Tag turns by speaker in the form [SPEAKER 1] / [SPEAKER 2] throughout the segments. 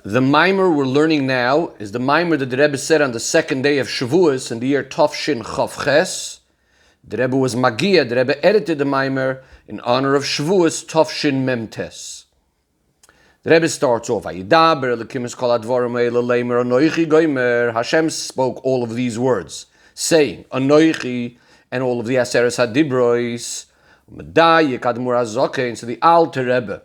[SPEAKER 1] The Maamar we're learning now is the Maamar that the Rebbe said on the second day of Shavuos in the year Tofshin Chav Ches. The Rebbe was Magia, the Rebbe edited the Maamar in honor of Shavuos Tofshin Memtes. The Rebbe starts off, Vayidaber, Elokim is called Advarim Eila Leimer, Anoichi Goimer. Hashem spoke all of these words, saying, Anoichi, and all of the Aseres HaDibrois, Medayik Admur HaZokein. So the Alter Rebbe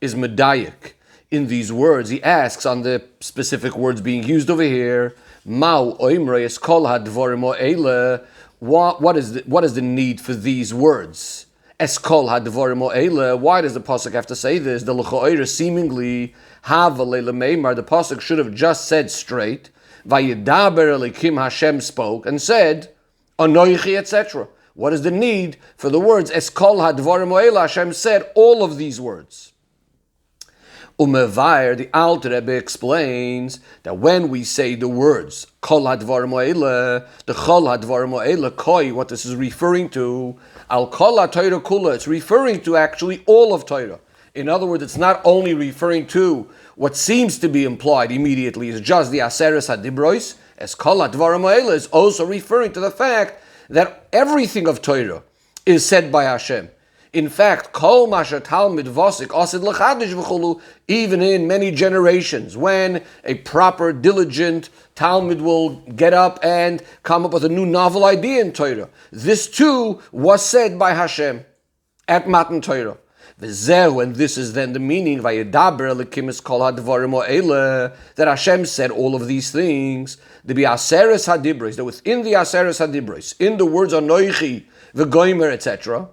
[SPEAKER 1] is Medayik. In these words, he asks on the specific words being used over here, Mau oimre es kol hadvorim o'ele. What is the need for these words? Es kol hadvorim o'ele. Why does the pasuk have to say this? The l'cho'ira seemingly have a leila meimar. The pasuk should have just said straight, Vayidaber Elekim, Hashem spoke and said, Anoichi, etc. What is the need for the words es kol hadvorim o'ele? Hashem said all of these words. Umevair, the Alter Rebbe explains that when we say the words Kol Hadvarim Ha'ele, the Chol Hadvarim Ha'ele Koi, what this is referring to, Al Kol HaTorah Kula, it's referring to actually all of Torah. In other words, it's not only referring to what seems to be implied immediately is just the Aseres HaDibrois, as Kol Hadvarim Ha'ele is also referring to the fact that everything of Torah is said by Hashem. In fact, kol masher talmid vosik asid l'chadish v'chulu, even in many generations, when a proper, diligent Talmud will get up and come up with a new novel idea in Torah, this too was said by Hashem at Matan Torah. V'zehu, and this is then the meaning, Vayidaber Elekim is kol hadvarim ha'ele, that Hashem said all of these things, the Aseres HaDibros, that within the Aseres HaDibros, in the words Anoichi, v'goimer, etc.,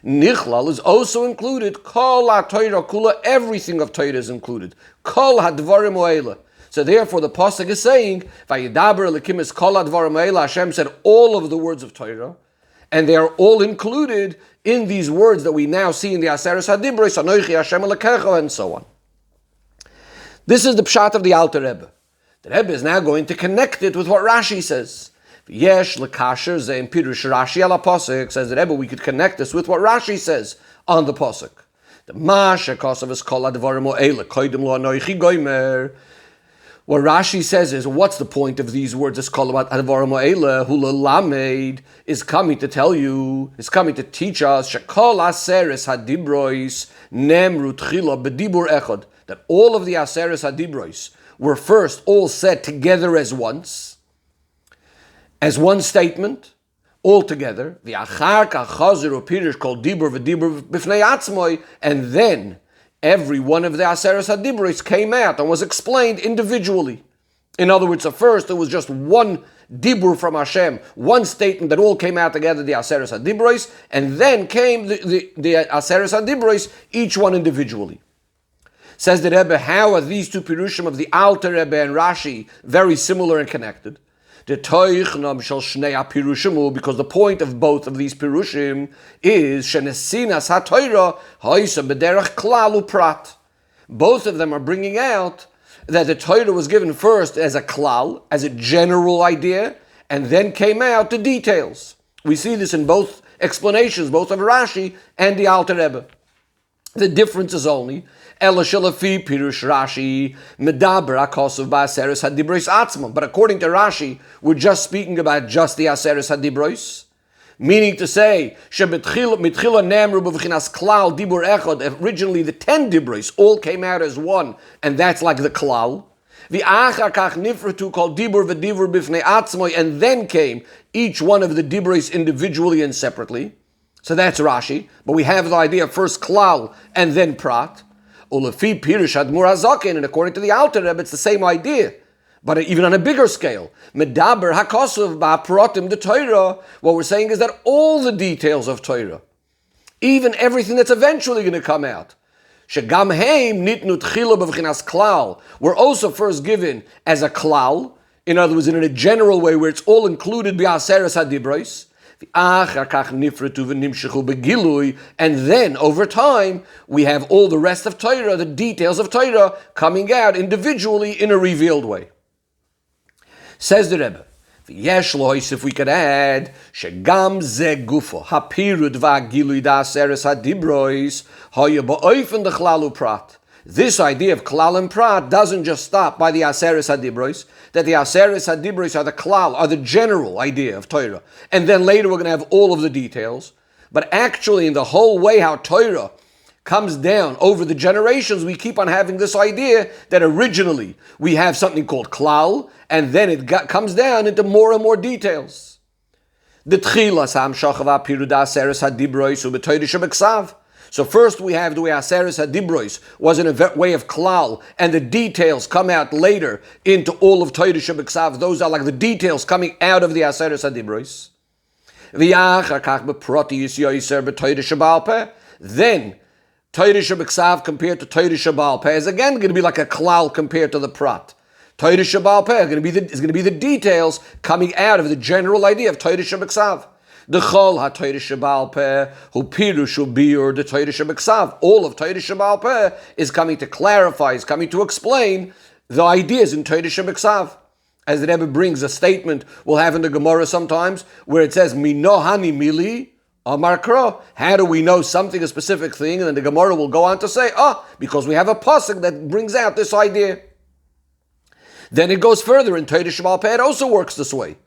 [SPEAKER 1] Nichlal is also included. Kol HaTorah Kula, everything of Torah is included. Kol HaDvarim Ha'ele. So therefore the pasuk is saying, Vayidaber Elekim is Kol HaDvarim Ha'ele. Hashem said all of the words of Torah, and they are all included in these words that we now see in the Aseres HaDibros, Anoichi Hashem Elokecha, and so on. This is the pshat of the Alter Rebbe. The Rebbe is now going to connect it with what Rashi says. Yesh lekasher ze in pirush Rashi ala pasuk, says the Rebbe, we could connect this with what Rashi says on the pasuk. The masha kasav is kol advarim ha'ele koydem lo anoichi goimer. What Rashi says is, what's the point of these words? It's called about advarim ha'ele hu lelamed, is coming to tell you, is coming to teach us shekol aseres hadibrois nemru tchila bedibur echad, that all of the aseres hadibrois were first all said together as once. As one statement, all together, the achar kachazir or pirish called dibur v'dibur b'fnei atzmoi, and then every one of the aseres hadibros came out and was explained individually. In other words, at first there was just one dibur from Hashem, one statement that all came out together, the aseres hadibros, and then came the aseres hadibros, each one individually. Says the Rebbe, how are these two pirushim of the Alter Rebbe and Rashi very similar and connected? The toichnam shel shnei pirushim, because the point of both of these pirushim is shenesinas haTorah ha'isa b'derech klal uprat. Both of them are bringing out that the Torah was given first as a klal, as a general idea, and then came out the details. We see this in both explanations, both of Rashi and the Alter Rebbe. The difference is only Ela shelafi pirush Rashi medaber akasav ba'aseres hadibros atzmam. But according to Rashi, we're just speaking about just the aseres hadibros, meaning to say shemitchila namru b'vchinas klal dibur echad. Originally, the 10 dibros all came out as one, and that's like the klal. The achar kach nifratu called dibur v'dibur b'fnei atzmoi, and then came each one of the dibros individually and separately. So that's Rashi, but we have the idea of first klal and then prat. Ulefi pirush admur hazaken, and according to the Alter Rebbe, it's the same idea, but even on a bigger scale. Medaber hakasav ba'pratim the Torah. What we're saying is that all the details of Torah, even everything that's eventually going to come out, shegam heim nitnu tchila b'vchinas klal, were also first given as a klal. In other words, in a general way, where it's all included b'aseres hadibros. And then over time we have all the rest of Torah, the details of Torah, coming out individually in a revealed way. Says the Rebbe, if we could add shegam ze gufo hapirud va'gilui da'aseres hadibros haya ba'ofen dechlalu prat, This idea of klal and prat doesn't just stop by the aseres hadibros, that the aseres hadibros are the klal, are the general idea of Torah, and then later we're going to have all of the details. But actually, in the whole way how Torah comes down over the generations, we keep on having this idea that originally we have something called klal, and then it comes down into more and more details. The tchilas hamshachava piruda aseres hadibros ubetoyre shebeksav. So first we have the way aseres hadibros was in a way of klal, and the details come out later into all of Torah shebeksav. Those are like the details coming out of the aseres hadibros. Then Torah shebeksav compared to Torah sheba'al peh is again going to be like a klal compared to the prat. Torah sheba'al peh is going to be the details coming out of the general idea of Torah shebeksav. The chol ha-Torah sheba'al peh hu pirushu biur the Torah shebeksav. All of Torah sheba'al peh is coming to clarify, is coming to explain the ideas in Torah shebeksav. As the Rebbe brings a statement we'll have in the Gemara sometimes, where it says, Mino hani mili amar kro. How do we know something, a specific thing? And then the Gemara will go on to say, because we have a pasuk that brings out this idea. Then it goes further, in Torah sheba'al peh it also works this way.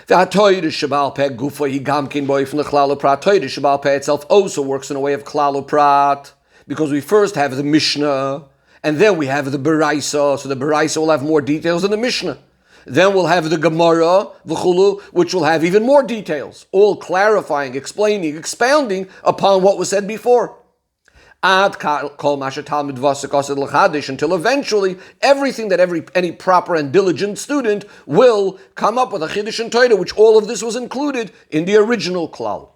[SPEAKER 1] The Torah sheba'al peh gufa higamkin boy from the klal prat. Torah sheba'al peh itself also works in a way of klal prat, because we first have the Mishnah, and then we have the Beraisa, so the Beraisa will have more details than the Mishnah. Then we'll have the Gemara, v'chulu, which will have even more details, all clarifying, explaining, expounding upon what was said before. Ad kol masha talmid vasik asid l'chadish, until eventually everything that any proper and diligent student will come up with a chiddush in Torah, which all of this was included in the original klal.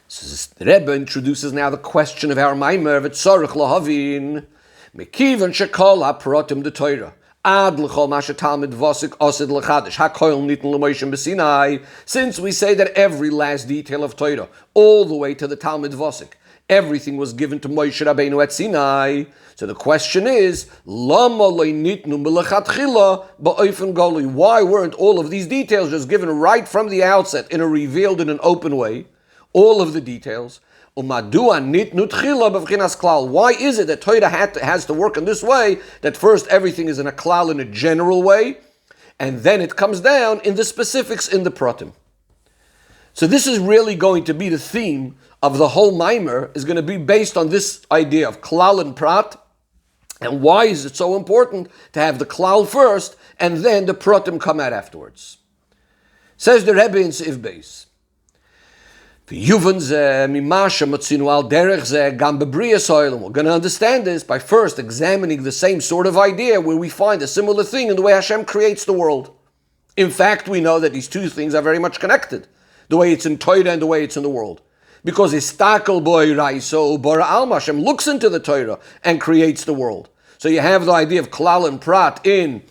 [SPEAKER 1] So the Rebbe introduces now the question of our Maamar v'tzorich lahavin mekivan shekol hapratim de Torah ad l'chol masha talmid vasik asid l'chadish hakoil nitn l'moishem b'Sinai. Since we say that every last detail of Torah, all the way to the Talmid Vasik, everything was given to Moshe Rabbeinu at Sinai. So the question is, lama lo nitnu melechatchila ba'ofen goli? Why weren't all of these details just given right from the outset revealed in an open way? All of the details. Why is it that Torah has to work in this way, that first everything is in a klal in a general way, and then it comes down in the specifics in the pratim? So this is really going to be the theme of the whole Maamar, is going to be based on this idea of klal and prat, and why is it so important to have the klal first, and then the pratim come out afterwards. Says the Rebbe in Seif Beis, we're going to understand this by first examining the same sort of idea where we find a similar thing in the way Hashem creates the world. In fact, we know that these two things are very much connected, the way it's in Torah and the way it's in the world. Because Istakel boy Raiso Bara Alma, Hashem looks into the Torah and creates the world. So you have the idea of klal and prat in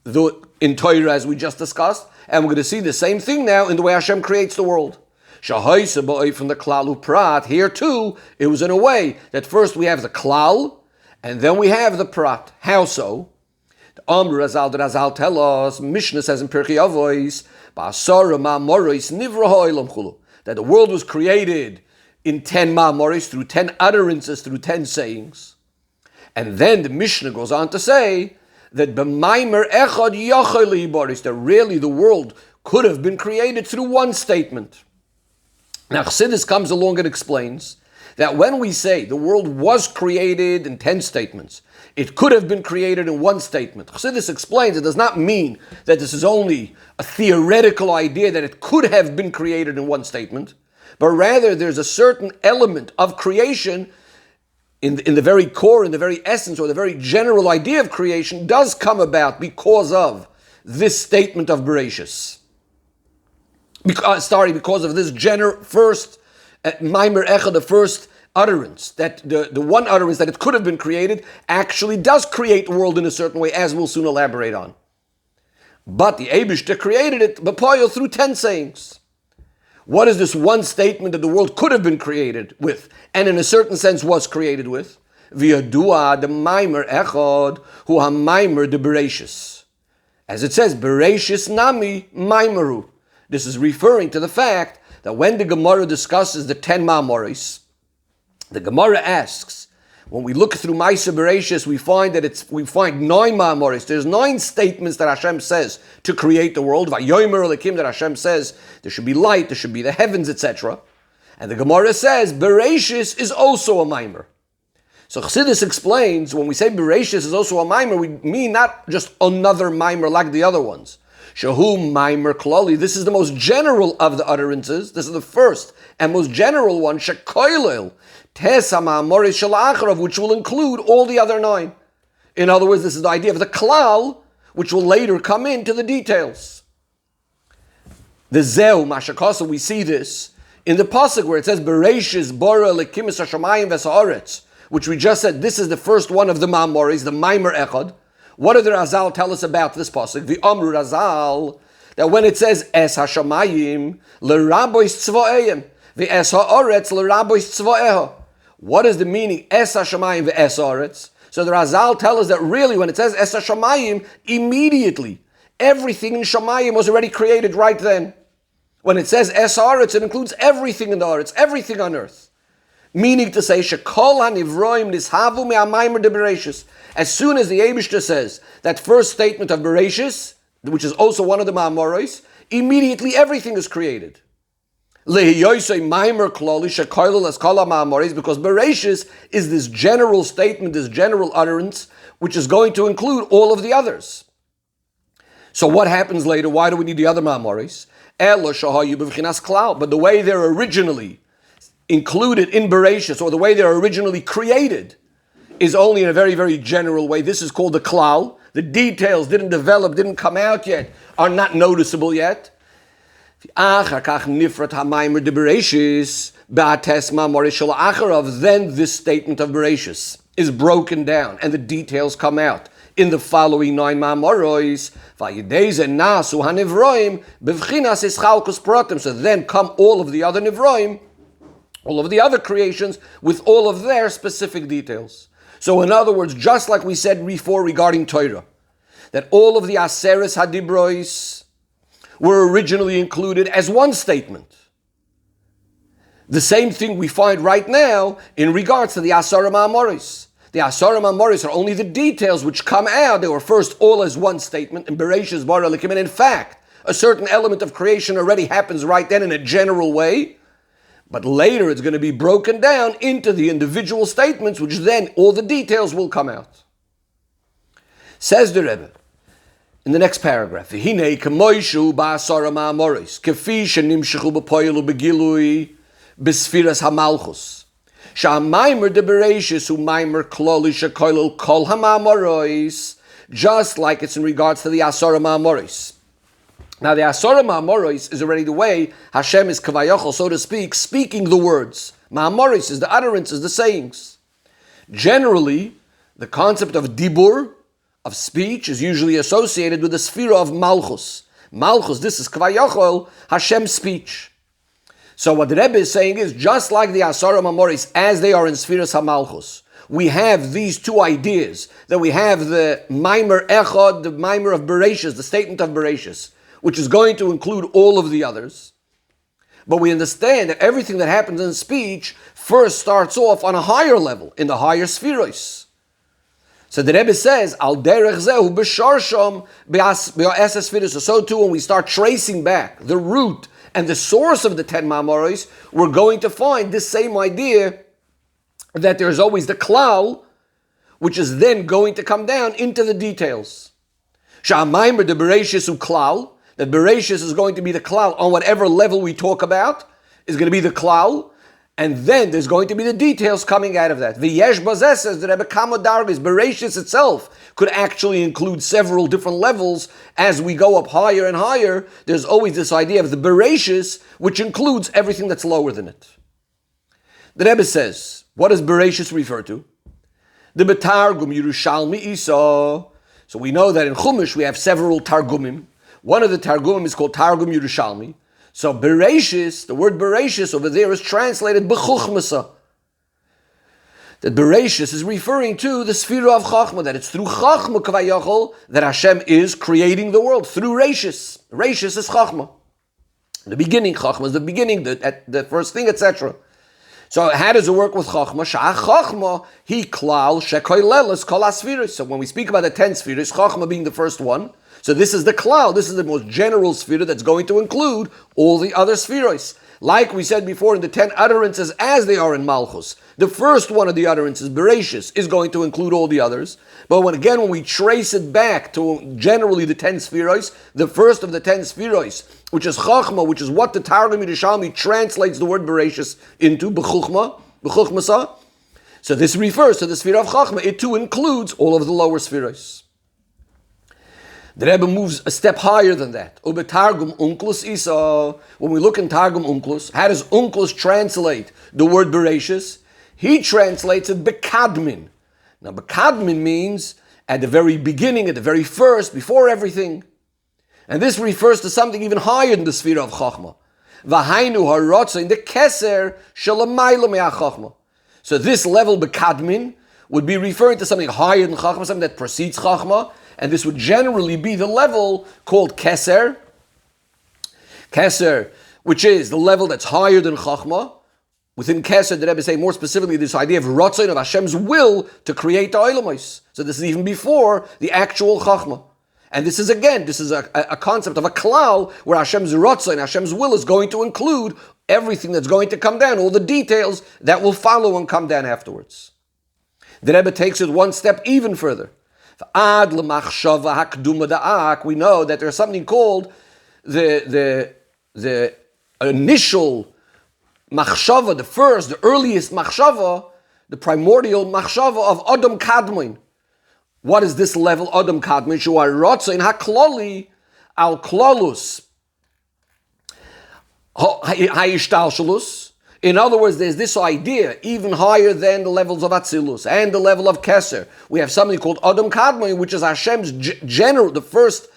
[SPEAKER 1] Torah as we just discussed, and we're going to see the same thing now in the way Hashem creates the world. From the klal prat, here too, it was in a way that first we have the klal, and then we have the prat. How so? The Amr Razal tell us, Mishnah says in Pirkei Avos, that the world was created in 10 maamoris, through 10 utterances, through 10 sayings. And then the Mishnah goes on to say that b'maimer echad yachol liboris, that really the world could have been created through one statement. Now Chassidus comes along and explains that when we say the world was created in 10 statements, it could have been created in one statement. Chassidus explains it does not mean that this is only a theoretical idea that it could have been created in one statement, but rather there's a certain element of creation in the very core, in the very essence, or the very general idea of creation does come about because of this statement of Bereshis. Because of this first Maamar Echad, the first utterance, that the one utterance that it could have been created actually does create the world in a certain way, as we'll soon elaborate on. But the Eibishter created it through 10 sayings. What is this one statement that the world could have been created with, and in a certain sense was created with? V'yadua the Maamar Echad hu ha-Maamar de Bereshis. As it says, Bereshis nami Maamaru. This is referring to the fact that when the Gemara discusses the 10 Maamoris, the Gemara asks, When we look through Maisa Bereshis, we find 9 Maamoris. There's 9 statements that Hashem says to create the world. Vayidaber Elokim, that Hashem says there should be light, there should be the heavens, etc. And the Gemara says Bereshis is also a Maamar. So Chassidus explains, when we say Bereshis is also a Maamar, we mean not just another Maamar like the other ones. Shahu Maamar Klali, this is the most general of the utterances. This is the first and most general one, Shekoilel, Tesa Maamoris Shel Acharav, which will include all the other 9. In other words, this is the idea of the Klal, which will later come into the details. The Zeu, Mashakasa, we see this in the Pasuk where it says, Bereshis Bora Elekim Es HaShamayim Ves HaOretz, which we just said, this is the first one of the Maamoris, the Maamar Echad. What did the Razal tell us about this Pasuk? The Amru Razal, that when it says, Es HaShamayim L'Rabois Tzvo'eyim, V'es HaOretz L'Rabois Tzvo'eha. What is the meaning, Es HaShamayim V'es HaOretz? So the Razal tell us that really when it says Es HaShamayim, immediately, everything in Shamayim was already created right then. When it says Es HaOretz, it includes everything in the Oretz, everything on earth. Meaning to say, Shekol HaNivroim Nishavu Me'amaymer de Bereshis. As soon as the Eibishter says that first statement of Bereshis, which is also one of the Maamoros, immediately everything is created. Because Bereshis is this general statement, this general utterance, which is going to include all of the others. So what happens later? Why do we need the other Maamoros? But the way they're originally included in Bereshis, or the way they're originally created, is only in a very, very general way. This is called the klal. The details didn't develop, didn't come out yet, are not noticeable yet. Then this statement of Bereshis is broken down and the details come out in the following 9 Maamoros. So then come all of the other Nivroim, all of the other creations, with all of their specific details. So in other words, just like we said before regarding Torah, that all of the Aseres Hadibrois were originally included as one statement. The same thing we find right now in regards to the Asara Maamoris. The Asara Maamoris are only the details which come out. They were first all as one statement, in Bereshis Bara Elekim, and in fact, a certain element of creation already happens right then in a general way, but later it's going to be broken down into the individual statements, which then all the details will come out. Says the Rebbe, in the next paragraph, Hine kemoishu ba'asara ma'amoris, kefi shenimshechu b'poyelu begilui b'sfiras hamalchus. Sha'amaimer de Bereshis hu maimer kloli shekoilel kol ha'ma'amoris, just like it's in regards to the asara ma'amoris. Now the asara ma'amoris is already the way Hashem is kavayochel, so to speak, speaking the words. Ma'amoris is the utterances, the sayings. Generally, the concept of dibur, of speech, is usually associated with the sphere of Malchus. Malchus, this is Kvayochel, Hashem's speech. So what the Rebbe is saying is, just like the Asara Maamoris, as they are in spheres HaMalchus, we have these two ideas, that we have the Maamar Echad, the Maamar of Bereshis, the statement of Bereshis, which is going to include all of the others. But we understand that everything that happens in speech first starts off on a higher level, in the higher spheres. So the Rebbe says, Al derech zehu b'sharsham b'asas firis. So too, when we start tracing back the root and the source of the 10 Maamoros, we're going to find this same idea that there's always the klal, which is then going to come down into the details. Sha'amaimer de Bereshis u klal, that Bereshis is going to be the klal on whatever level we talk about, is going to be the klal. And then there's going to be the details coming out of that. V'yesh bazeh says that Rebbe Kamo Dargis, Bereshis itself could actually include several different levels. As we go up higher and higher, there's always this idea of the Bereshis, which includes everything that's lower than it. The Rebbe says, what does Bereshis refer to? The Betargum Yerushalmi Isa. So we know that in Chumash we have several Targumim. One of the Targumim is called Targum Yerushalmi. So Bereshis, the word Bereshis over there is translated B'chuchmasa. That Bereshis is referring to the sphere of Chachma, that it's through Chachma Kavayachol that Hashem is creating the world, through Reshis. Reshis is Chachma. The beginning, Chachma is the beginning, the first thing, etc. So how does it work with Chachma? Sha'ach Chachma, he klal shekoilelis kol asfiris. So when we speak about the 10 spheres, Chachma being the first one, so this is the klal, this is the most general sphere that's going to include all the other spheres. Like we said before in the 10 utterances as they are in Malchus, the first one of the utterances, Bereshis, is going to include all the others. But when we trace it back to generally the 10 spheres, the first of the 10 spheres, which is Chachma, which is what the Targum Yerushalmi translates the word Bereshis into, B'chuchmasa. So this refers to the sphere of Chachma. It too includes all of the lower spheres. The Rebbe moves a step higher than that. Ube Targum Unklus Isa. When we look in Targum Unklus, how does Unklus translate the word Bereshis? He translates it Bekadmin. Now Bekadmin means at the very beginning, at the very first, before everything. And this refers to something even higher than the sphere of Chachma. V'hainu harotzain the keser shalamayla me'ach Chachma. So this level Bekadmin would be referring to something higher than Chachma, something that precedes Chachma. And this would generally be the level called Keser. Keser, which is the level that's higher than Chachma. Within Keser, the Rebbe say more specifically this idea of Ratzon, of Hashem's will to create the Oilamos. So this is even before the actual Chachma. And this is a concept of a klal where Hashem's Ratzon, Hashem's will is going to include everything that's going to come down, all the details that will follow and come down afterwards. The Rebbe takes it one step even further. We know that there's something called the initial machshava, the earliest machshava, the primordial machshava of Adam Kadmon. What is this level, Adam Kadmon? Shuar Rotzain HaKloli Al Klolus Hayishtalshalus. In other words, there's this idea, even higher than the levels of Atzilus and the level of Keser. We have something called Adam Kadmon, which is Hashem's general, the first,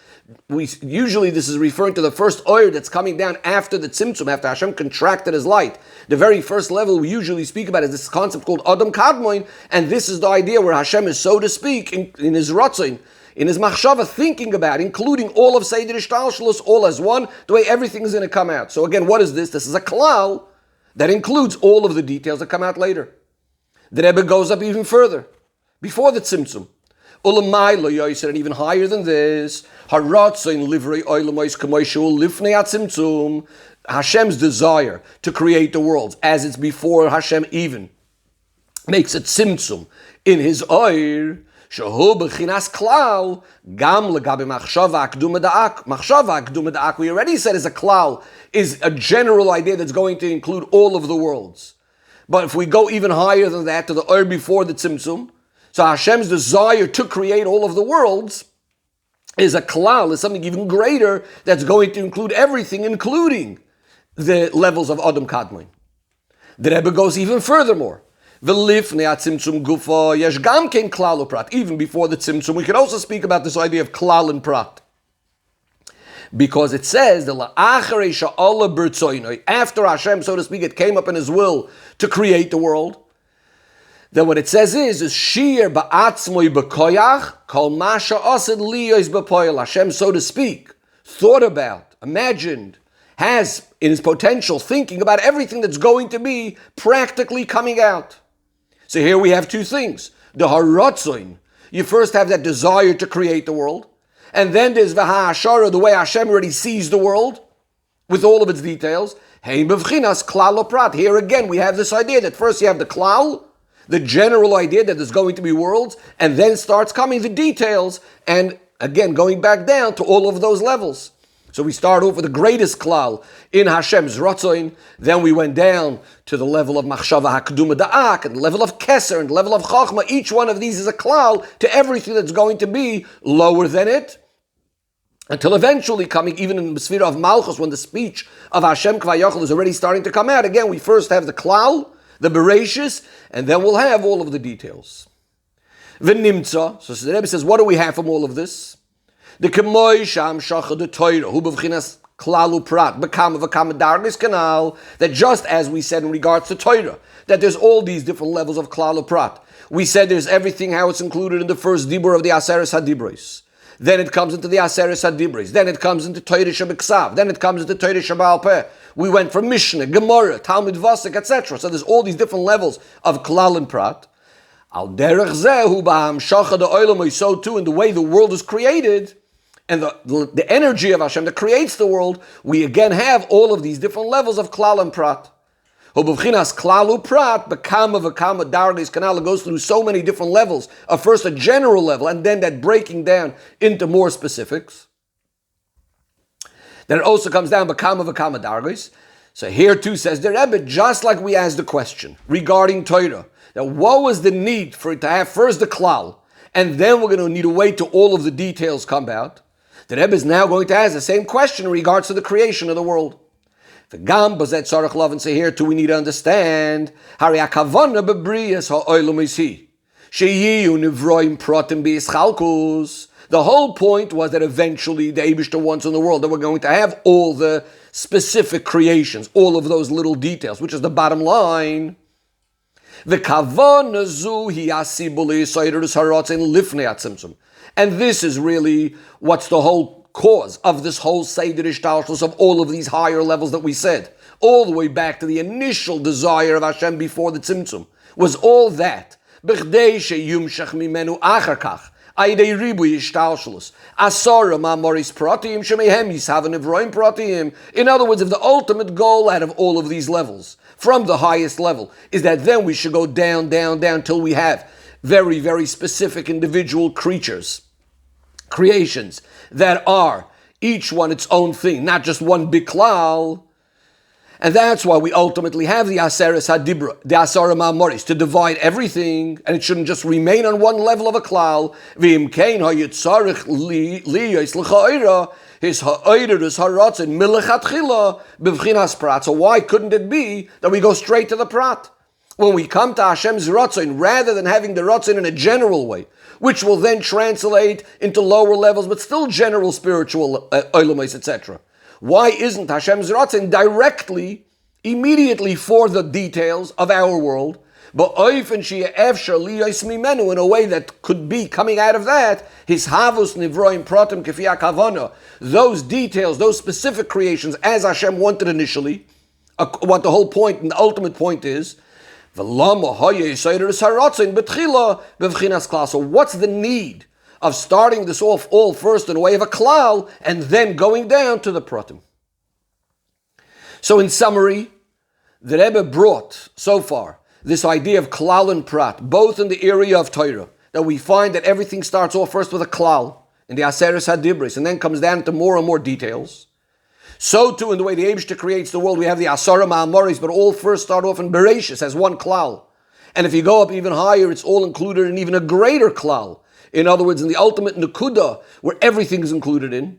[SPEAKER 1] usually this is referring to the first oil that's coming down after the Tzimtzum, after Hashem contracted his light. The very first level we usually speak about is this concept called Adam Kadmon, and this is the idea where Hashem is, so to speak, in his Ratzon, in his Machshava, thinking about, including all of Seder Ishtalshalus, all as one, the way everything is going to come out. So again, what is this? This is a klal that includes all of the details that come out later. The Rebbe goes up even further, before the Tzimtzum. And even higher than this, Hashem's desire to create the worlds, as it's before Hashem even makes a Tzimtzum in his oir, we already said is a klal, is a general idea that's going to include all of the worlds. But if we go even higher than that, to the oir before the Tzimtzum, so Hashem's desire to create all of the worlds is a klal, is something even greater that's going to include everything, including the levels of Adam Kadmon. The Rebbe goes even furthermore. Even before the Tzimtzum, we can also speak about this idea of klal and prat. Because it says that after Hashem, so to speak, it came up in his will to create the world. Then what it says is Shiur ba'atzmoi b'koyach kol masha asid liyos b'poyel. Hashem, so to speak, thought about, imagined, has in his potential thinking about everything that's going to be practically coming out. So here we have two things. The haratzoin, you first have that desire to create the world, and then there's v'ha'ashara, the way Hashem already sees the world, with all of its details. Hein b'vchinas klal prat. Here again we have this idea that first you have the klal, the general idea that there's going to be worlds, and then starts coming the details, and again going back down to all of those levels. So we start off with the greatest klal in Hashem's Ratzon, then we went down to the level of Machshava HaKduma Da'ak, and the level of Keser, and the level of Chachma. Each one of these is a klal to everything that's going to be lower than it, until eventually coming, even in the sphere of Malchus, when the speech of Hashem Kvayachol is already starting to come out. Again, we first have the klal, the Bereshis, and then we'll have all of the details. V'nimtza, so the Rebbe says, what do we have from all of this? The Kemoy Sham Shachar the Torah, Hu B'vchinas Klalu Prat, B'kama V'kama Dargis Kanal, that just as we said in regards to Torah, that there's all these different levels of Klalu Prat. We said there's everything, how it's included in the first Dibur of the Aseres HaDibros. Then it comes into the Aseres HaDibros. Then it comes into Torah Shebeksav. Then it comes into Torah Sheba'al Peh. We went from Mishnah, Gemara, Talmud Vasek, etc. So there's all these different levels of Klal and Prat. Al derech zehu ba'hamshacha da'olam, so too in the way the world is created, and the energy of Hashem that creates the world, we again have all of these different levels of Klal and Prat. Hobavchinas Klal Prat, Bekama V'kama Dargis Kanal, goes through so many different levels of first a general level and then that breaking down into more specifics. Then it also comes down Bekama V'kama Dargis. So here too says the Rebbe, just like we asked the question regarding Torah, that what was the need for it to have first the Klal, and then we're going to need to wait till all of the details come out. The Rebbe is now going to ask the same question in regards to the creation of the world. The Gam Bazet Sarach Love, and say here too we need to understand Hari Akavana Bebrias Ha'olam Isi Sheyiyu Nivroim Protim B'Yischalkus. The whole point was that eventually the Eibishter wants in the world that we're going to have all the specific creations, all of those little details, which is the bottom line. And this is really what's the whole cause of this whole Seder Ishtalshlus of all of these higher levels that we said, all the way back to the initial desire of Hashem before the Tzimtzum, was all that. In other words, if the ultimate goal out of all of these levels, from the highest level, is that then we should go down, down, down, till we have very, very specific individual creatures, creations, that are each one its own thing, not just one big klal. And that's why we ultimately have the Aseres HaDibra, the Asara Maamoris, to divide everything, and it shouldn't just remain on one level of a klal. V'imkein hayitzarich liyos l'cha'ira, his ha'ira, his haratzin, milechatchila, b'vchinas prat. So why couldn't it be that we go straight to the prat? When we come to Hashem's ratzin, rather than having the ratzin in a general way, which will then translate into lower levels, but still general spiritual olamais, etc. Why isn't Hashem's ratzin directly, immediately for the details of our world, but in a way that could be coming out of that, his havus nivroim pratim kefia kavana, those details, those specific creations as Hashem wanted initially, what the whole point and the ultimate point is. So what's the need of starting this off all first in a way of a klal and then going down to the pratim? So in summary, the Rebbe brought so far this idea of klal and prat, both in the area of Torah, that we find that everything starts off first with a klal in the Aseres HaDibros and then comes down to more and more details. So too in the way the Eibishter creates the world, we have the Asara Maamoris, but all first start off in Bereshis as one klal. And if you go up even higher, it's all included in even a greater klal. In other words, in the ultimate Nakuda, where everything is included in,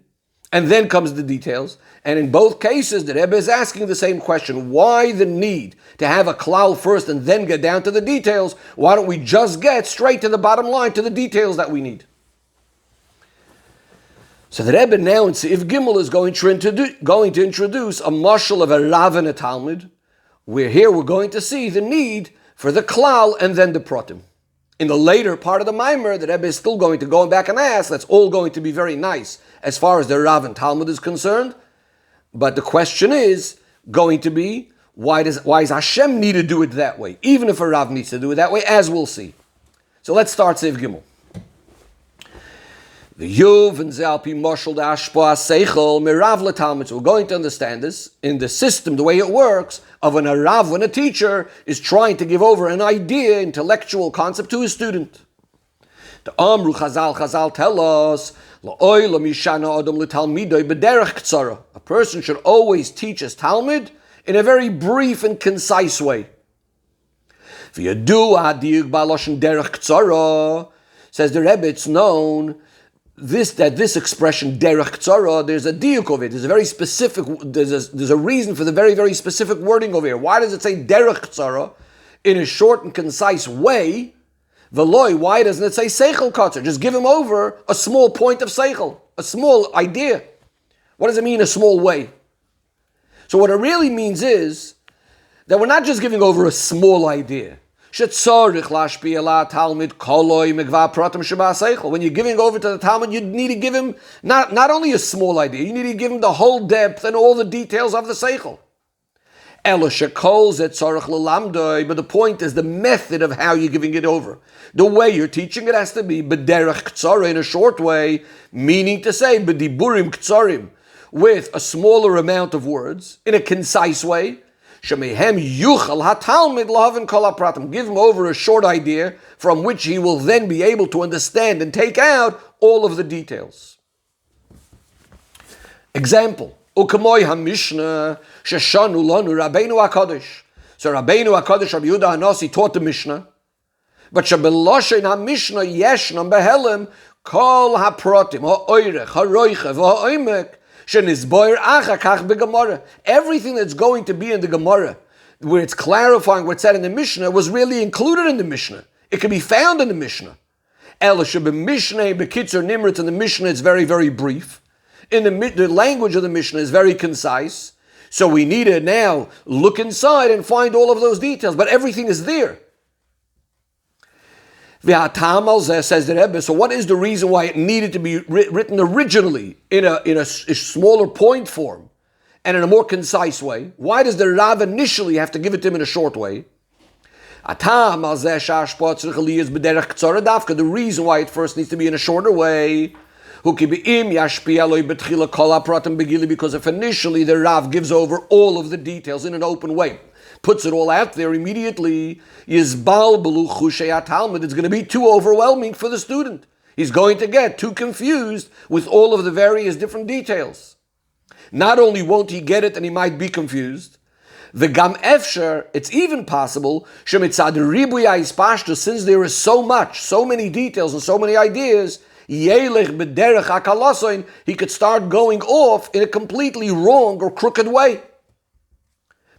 [SPEAKER 1] and then comes the details. And in both cases, the Rebbe is asking the same question. Why the need to have a klal first and then get down to the details? Why don't we just get straight to the bottom line, to the details that we need? So the Rebbe now in Seif Gimel is going to introduce a mashal of a Rav and a Talmud, where here we're going to see the need for the klal and then the pratim. In the later part of the Maamar, the Rebbe is still going to go back and ask. That's all going to be very nice as far as the Rav and Talmud is concerned. But the question is going to be, why does Hashem need to do it that way? Even if a Rav needs to do it that way, as we'll see. So let's start Seif Gimel. The Yuv and Zalpi Marshal the Ashpa Seichel Mirav LaTalmud. So we're going to understand this in the system, the way it works, of when a Rav, when a teacher is trying to give over an idea, intellectual concept to his student. The Amru Chazal tell us, a person should always teach his Talmud in a very brief and concise way. Says the Rebbe, it's known that this expression derech tzara, there's a diuk of it. There's a very specific. There's a reason for the very, very specific wording over here. Why does it say derech tzara in a short and concise way? Veloy, why doesn't it say seichel katzer? Just give him over a small point of seichel, a small idea. What does it mean, a small way? So what it really means is that we're not just giving over a small idea. When you're giving over to the Talmud, you need to give him not only a small idea, you need to give him the whole depth and all the details of the seichel. But the point is the method of how you're giving it over. The way you're teaching it has to be b'derech ktsara, in a short way, meaning to say b'diburim ktsarim, with a smaller amount of words, in a concise way. Shemehem yuchal hatalmid lahavin kol hapratim. Give him over a short idea from which he will then be able to understand and take out all of the details. Example. Ukamoy HaMishnah sheshanu lanu Rabbeinu HaKadosh. So Rabbeinu HaKadosh, Rabbi Yehuda HaNasi, taught the Mishnah. But Shabeloshen HaMishnah yeshnam behelem kol haprotim ha'oirech ha'roichev ha'oimek shenizboir achakach beGemara. Everything that's going to be in the Gemara, where it's clarifying what's said in the Mishnah, was really included in the Mishnah. It can be found in the Mishnah. El shebemishneh bekitzer nimrit, in the Mishnah it's very, very brief. In the language of the Mishnah is very concise. So we need to now look inside and find all of those details. But everything is there. Says the Rebbe, so what is the reason why it needed to be written originally in a smaller point form and in a more concise way? Why does the Rav initially have to give it to him in a short way? The reason why it first needs to be in a shorter way, because if initially the Rav gives over all of the details in an open way, puts it all out there immediately, it's going to be too overwhelming for the student. He's going to get too confused with all of the various different details. Not only won't he get it, and he might be confused, it's even possible, since there is so many details and so many ideas, he could start going off in a completely wrong or crooked way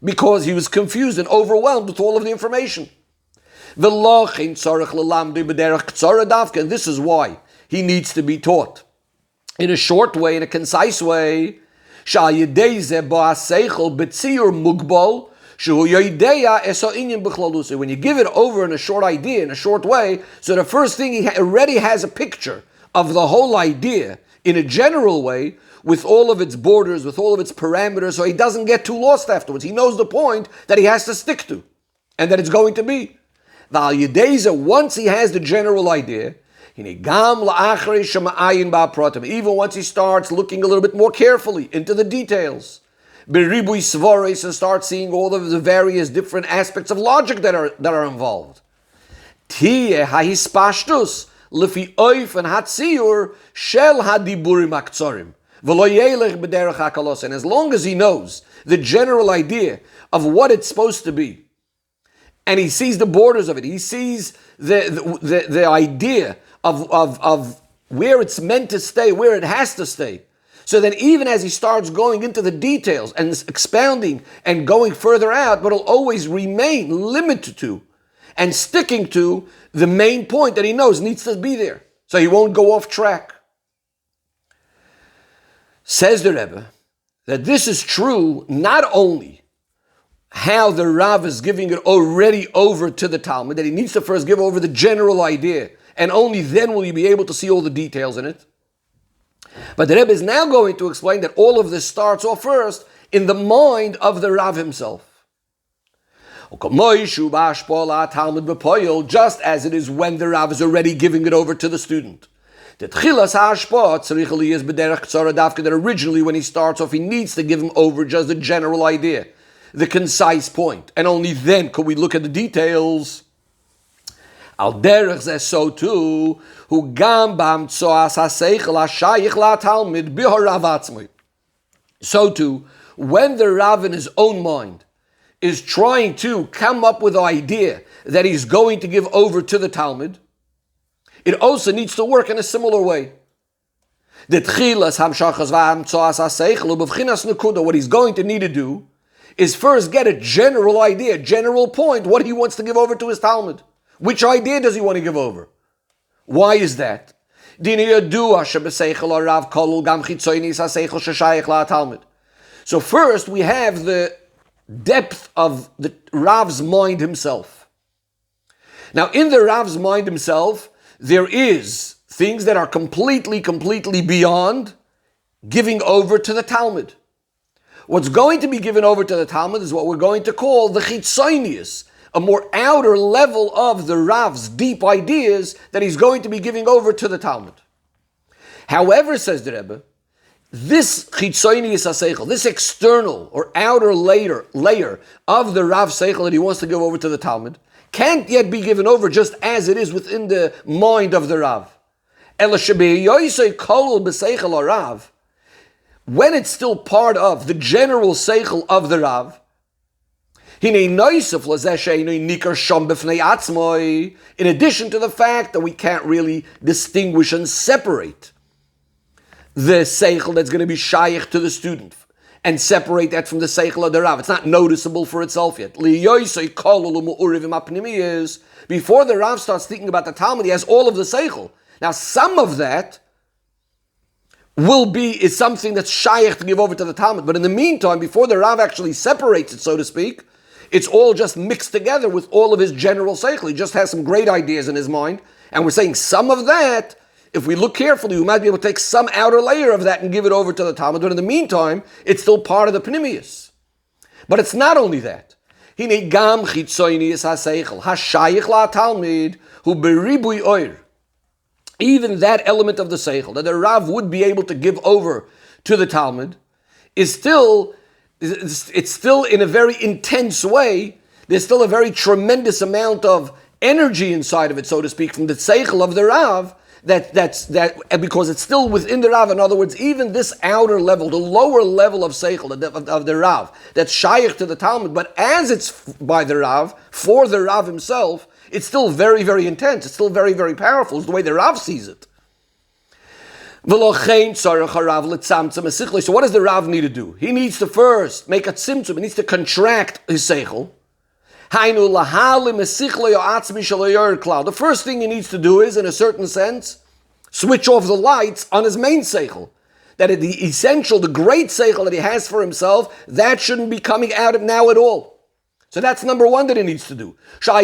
[SPEAKER 1] because he was confused and overwhelmed with all of the information. And this is why he needs to be taught in a short way, in a concise way. When you give it over in a short idea, in a short way, so the first thing he already has a picture of the whole idea in a general way, with all of its borders, with all of its parameters, so he doesn't get too lost afterwards. He knows the point that he has to stick to, and that it's going to be. Once he has the general idea, even once he starts looking a little bit more carefully into the details, and start seeing all of the various different aspects of logic that are involved. Lefi oif and hatziur shel hadiburim aktzorim v'lo yelech b'derech hakalos. And as long as he knows the general idea of what it's supposed to be, and he sees the borders of it, he sees the idea of where it's meant to stay, where it has to stay. So then even as he starts going into the details and expounding and going further out, but it'll always remain limited to and sticking to the main point that he knows needs to be there. So he won't go off track. Says the Rebbe that this is true not only how the Rav is giving it already over to the Talmud, that he needs to first give over the general idea, and only then will you be able to see all the details in it. But the Rebbe is now going to explain that all of this starts off first in the mind of the Rav himself. Just as it is when the Rav is already giving it over to the student. That originally when he starts off, he needs to give him over just the general idea, the concise point, and only then could we look at the details. Al derech zeh so too, hu gam b'hamtzoas haseichel hashayich la'talmid b'harav atzmoi. So too, when the Rav in his own mind is trying to come up with an idea that he's going to give over to the Talmud, it also needs to work in a similar way. What he's going to need to do is first get a general idea, general point, what he wants to give over to his Talmud. Which idea does he want to give over? Why is that? So first we have the depth of the Rav's mind himself. Now, in the Rav's mind himself, there is things that are completely beyond giving over to the Talmud. What's going to be given over to the Talmud is what we're going to call the chitzonius, a more outer level of the Rav's deep ideas that he's going to be giving over to the Talmud. However, says the Rebbe, this chitzonius haseichel, this external or outer layer of the Rav seichel that he wants to give over to the Talmud, can't yet be given over just as it is within the mind of the Rav. When it's still part of the general seichel of the Rav, in addition to the fact that we can't really distinguish and separate the seichel that's going to be shaykh to the student and separate that from the seichel of the Rav. It's not noticeable for itself yet. Before the Rav starts thinking about the Talmud, he has all of the seichel. Now, some of that is something that's shaykh to give over to the Talmud. But in the meantime, before the Rav actually separates it, so to speak, it's all just mixed together with all of his general seichel. He just has some great ideas in his mind. And we're saying some of that, if we look carefully, we might be able to take some outer layer of that and give it over to the Talmud. But in the meantime, it's still part of the Pnimius. But it's not only that. Hine gam chitzonius haseichel hashayich la Talmud hu beribui oir. Even that element of the seichel that the Rav would be able to give over to the Talmud is still in a very intense way. There's still a very tremendous amount of energy inside of it, so to speak, from the seichel of the Rav. That's because it's still within the Rav. In other words, even this outer level, the lower level of seichel of the Rav, that's shaykh to the Talmud, but as it's by the Rav, for the Rav himself, it's still very, very intense. It's still very, very powerful. It's the way the Rav sees it. So what does the Rav need to do? He needs to first make a tzimtzum. He needs to contract his seichel. The first thing he needs to do is, in a certain sense, switch off the lights on his main seichel. That the essential, the great seichel that he has for himself, that shouldn't be coming out of now at all. So that's number one that he needs to do. So now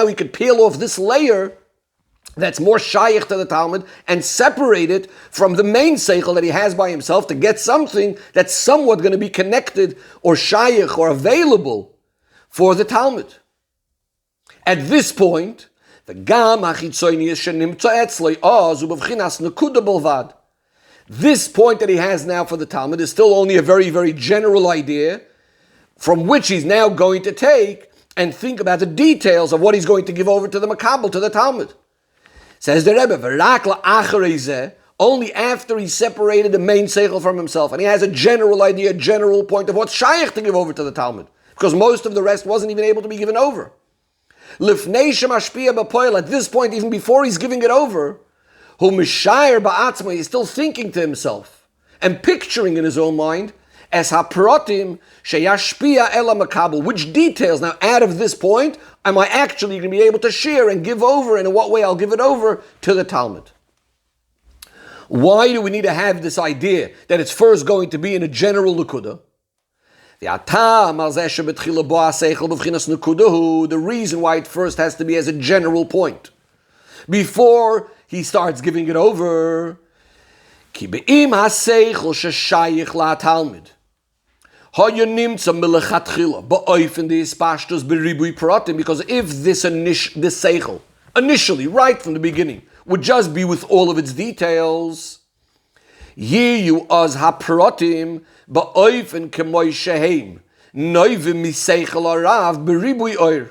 [SPEAKER 1] he could peel off this layer that's more shaykh to the Talmud and separate it from the main seichel that he has by himself to get something that's somewhat going to be connected or shaykh or available for the Talmud. At this point, the gam hachitzonius shenimtza etzlei oz ubavchinas nekuda bolvad. This point that he has now for the Talmud is still only a very, very general idea from which he's now going to take and think about the details of what he's going to give over to the Makabel, to the Talmud. Says the Rebbe, only after he separated the main seichel from himself, and he has a general idea, a general point of what's shaykh to give over to the Talmud, because most of the rest wasn't even able to be given over. At this point, even before he's giving it over, he's still thinking to himself and picturing in his own mind as haprotim sheyashpia ela makabel, which details now out of this point am I actually going to be able to share and give over, and in what way I'll give it over to the Talmud. Why do we need to have this idea that it's first going to be in a general nukuda? The reason why it first has to be as a general point before he starts giving it over. Because if this seichel, initially, right from the beginning, would just be with all of its details, yiyu az haprotim ba'oifen kemoy shehem noivim miseichel arav beribui oir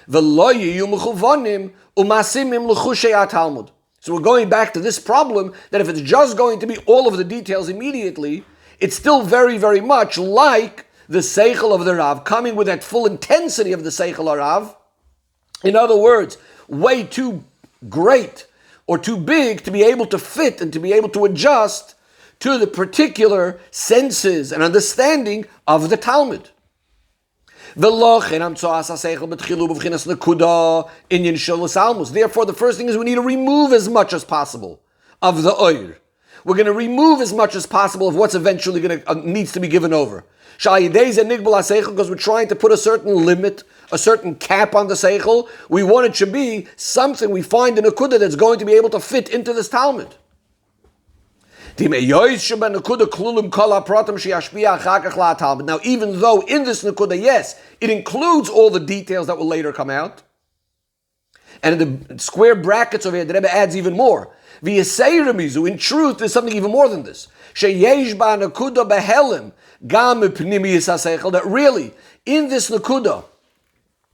[SPEAKER 1] v'lo yiyu mechuvanim umasimim l'chushei ha-Talmud. So we're going back to this problem that if it's just going to be all of the details immediately, it's still very, very much like the seichel of the Rav, coming with that full intensity of the seichel of Rav. In other words, way too great or too big to be able to fit and to be able to adjust to the particular senses and understanding of the Talmud. Therefore, the first thing is we need to remove as much as possible of the oir. we're going to remove as much as possible of what's eventually going to needs to be given over. Because we're trying to put a certain limit, a certain cap on the seichel. We want it to be something we find in a kudah that's going to be able to fit into this Talmud. Now, even though in this Nakuda, yes, it includes all the details that will later come out. And in the square brackets over here, the Rebbe adds even more. In truth, there's something even more than this. That really, in this Nakuda,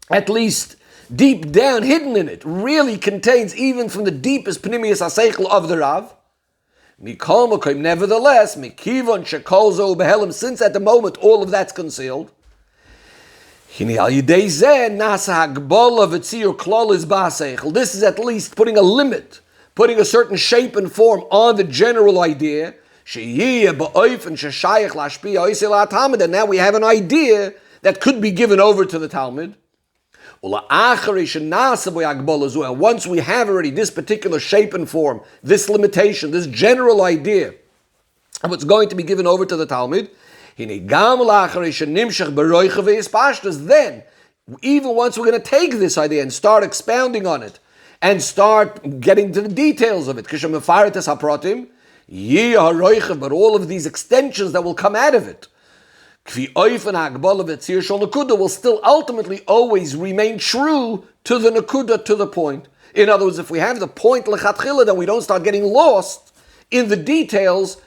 [SPEAKER 1] at least deep down, hidden in it, really contains even from the deepest Pnimiyas HaSeichel of the Rav. Nevertheless, since at the moment all of that's concealed, this is at least putting a limit, putting a certain shape and form on the general idea. And now we have an idea that could be given over to the Talmud. And once we have already this particular shape and form, this limitation, this general idea of what's going to be given over to the Talmud, then, even once we're going to take this idea and start expounding on it, and start getting to the details of it, but all of these extensions that will come out of it, will still ultimately always remain true to the Nakuda, to the point. In other words, if we have the point lechatchila, then we don't start getting lost in the details,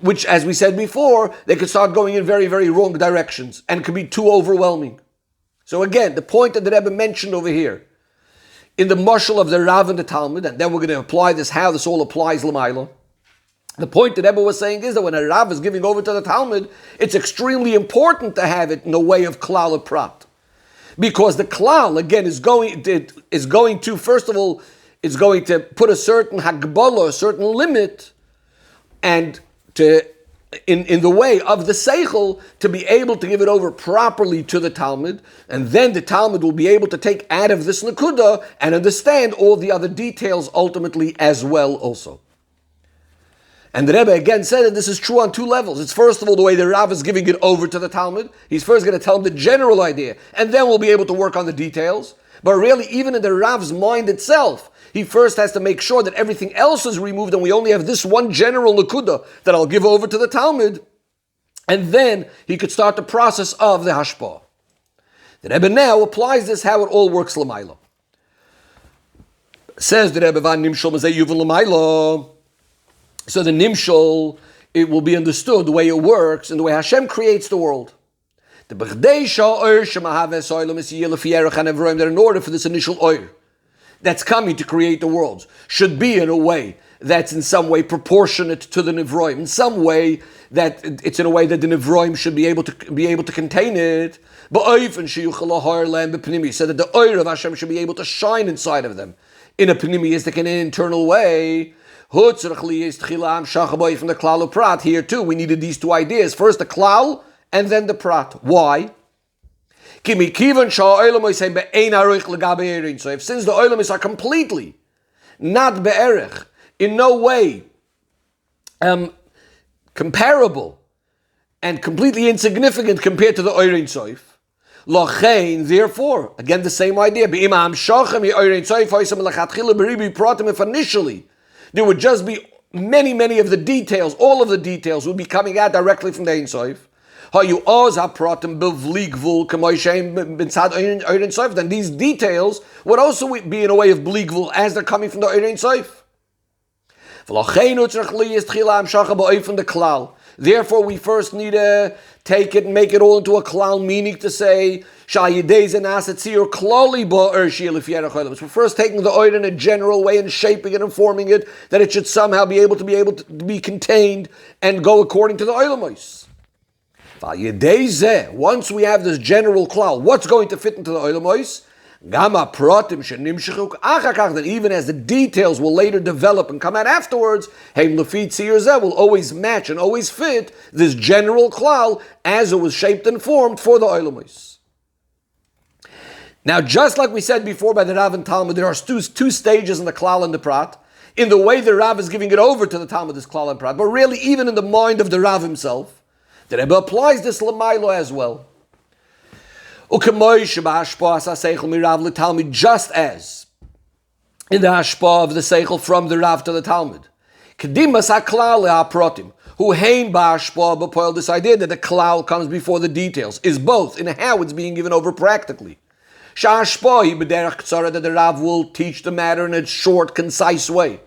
[SPEAKER 1] which, as we said before, they could start going in very, very wrong directions and could be too overwhelming. So again, the point that the Rebbe mentioned over here, in the mashal of the Rav and the Talmud, and then we're going to apply this, how this all applies l'mayla. The point that Rebbe was saying is that when a Rav is giving over to the Talmud, it's extremely important to have it in a way of klal or prat. Because the klal, again, is going to, first of all, is going to put a certain hagbala, a certain limit, and in the way of the seichel, to be able to give it over properly to the Talmud, and then the Talmud will be able to take out of this nakuda and understand all the other details ultimately as well also. And the Rebbe again said that this is true on two levels. It's first of all the way the Rav is giving it over to the Talmud. He's first going to tell him the general idea, and then we'll be able to work on the details. But really, even in the Rav's mind itself, he first has to make sure that everything else is removed, and we only have this one general nakuda that I'll give over to the Talmud, and then he could start the process of the hashpah. The Rebbe now applies this how it all works l'mayla. Says the Rebbe, "Van nimshol mazeh yuvel l'mayla." So the nimshol, it will be understood the way it works and the way Hashem creates the world. That in order for this initial oir that's coming to create the worlds should be in a way that's in some way proportionate to the nivroim, in some way that it's in a way that the nivroim should be able to contain it. So that the oir of Hashem should be able to shine inside of them in a pneumistic and an internal way. From the klal of prat, here too we needed these two ideas, first the klal and then the prat. Why? So if since the oilamis are completely not be'erech, in no way comparable and completely insignificant compared to the oirein soif, therefore, again the same idea, if initially there would just be many of the details, all of the details would be coming out directly from the Ein Sof. Then these details would also be in a way of bligvul as they're coming from the Ein Sof. Therefore, we first need to take it and make it all into a klal, meaning to say, we're first taking the oil in a general way and shaping it and forming it, that it should somehow be able to be contained and go according to the oilamos. Once we have this general klal, what's going to fit into the oilamos? Then even as the details will later develop and come out afterwards, will always match and always fit this general klal as it was shaped and formed for the oilamos. Now, just like we said before by the Rav and Talmud, there are two stages in the klal and the prat. in the way the Rav is giving it over to the Talmud, this klal and prat, but really even in the mind of the Rav himself, the Rebbe applies this l'maylo as well. Just as in the hashpah of the seichel from the Rav to the Talmud, who hein b'hashpah b'poel, this idea that the klal comes before the details, is both in how it's being given over practically. Sha'hashpah b'derech ktsara, that the Rav will teach the matter in a short, concise way.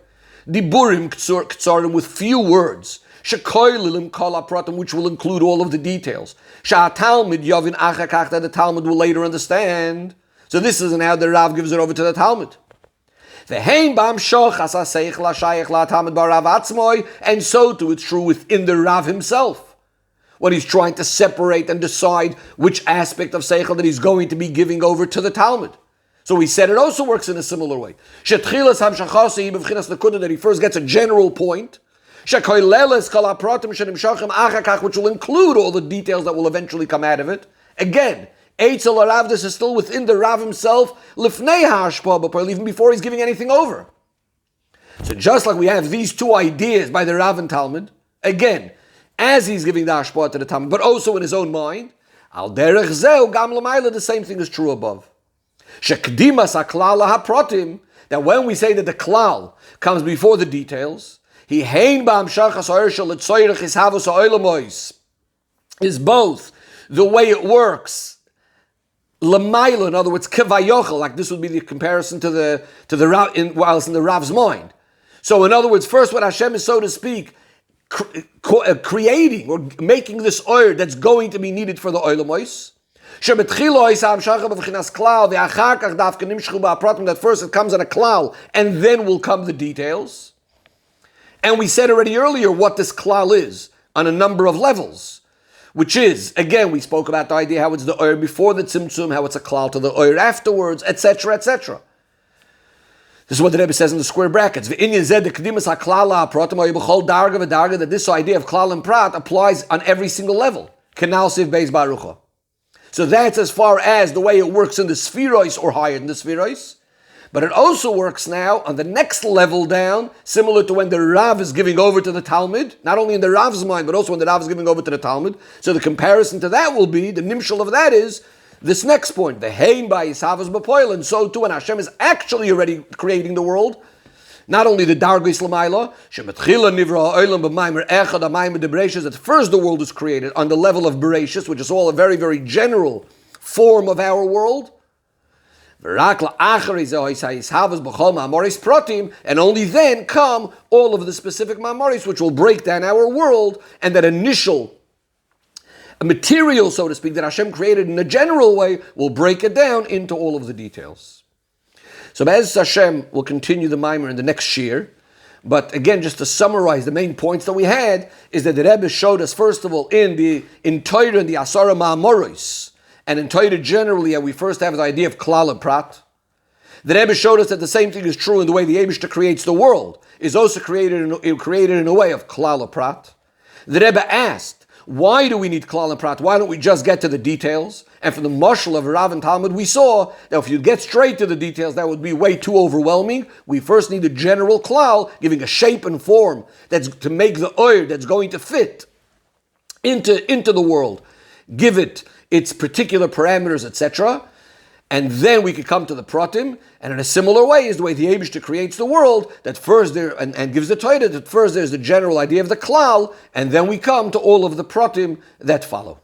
[SPEAKER 1] Diburim ktsarim, with few words. Shekoililim kol hapratim, which will include all of the details. Sha'atalmid yavin achakach, that the Talmud will later understand. So this is how the Rav gives it over to the Talmud. And so too it's true within the Rav himself, when he's trying to separate and decide which aspect of seichel that he's going to be giving over to the Talmud. So we said it also works in a similar way. That he first gets a general point, which will include all the details that will eventually come out of it. Again, Eitzel Rav, this is still within the Rav himself, lifnei ha'ashpah, even before he's giving anything over. So just like we have these two ideas by the Rav and Talmud, again, as he's giving the hashpah to the Talmud, but also in his own mind, al derech zeu gam l'mayla, the same thing is true above. Shekdimas haklal haprotim, that when we say that the klal comes before the details, he hein ba'amshachas ha'ershel l'tzoyrech hishavos ha'olamois, is both the way it works, l'mayla, in other words, kevayochel, like this would be the comparison to the Rav, while it's in the Rav's mind. So in other words, first what Hashem is, so to speak, creating or making this oil that's going to be needed for the olamois. That first it comes in a klal, and then will come the details. And we said already earlier what this klal is on a number of levels, which is, again, we spoke about the idea how it's the oil before the tzimtzum, how it's a klal to the oil afterwards, etc., etc. This is what the Rebbe says in the square brackets. That this idea of klal and prat applies on every single level. So that's as far as the way it works in the spherois or higher than the spherois. But it also works now on the next level down, similar to when the Rav is giving over to the Talmud, not only in the Rav's mind, but also when the Rav is giving over to the Talmud. So the comparison to that will be, the nimshal of that is, this next point, the hein by Yisavas B'Poil, and so too when Hashem is actually already creating the world, not only the Dargis L'mayla, Shemetchila Nivra Ha'olam B'Maamar Echad Ha'Maamar D'Bereishis, that first the world is created on the level of Bereishis, which is all a very, very general form of our world, and only then come all of the specific Maamaris, which will break down our world, and that initial material, so to speak, that Hashem created in a general way, will break it down into all of the details. So as Hashem will continue the Maamar in the next Shiur, but again, just to summarize the main points that we had, is that the Rebbe showed us, first of all, in Torah, in the Asara Maamaros, and in Torah generally, we first have the idea of klal and prat. The Rebbe showed us that the same thing is true in the way the Eibishter creates the world, is also created in a way of klal and prat. The Rebbe asked, why do we need klal and prat? Why don't we just get to the details? And from the mashal of Rav and Talmud, we saw that if you get straight to the details, that would be way too overwhelming. We first need a general klal, giving a shape and form that's to make the oil that's going to fit into the world, give it its particular parameters, etc. And then we could come to the pratim, and in a similar way is the way the Eibishter creates the world, that first there, and gives the Torah, that first there's the general idea of the klal, and then we come to all of the pratim that follow.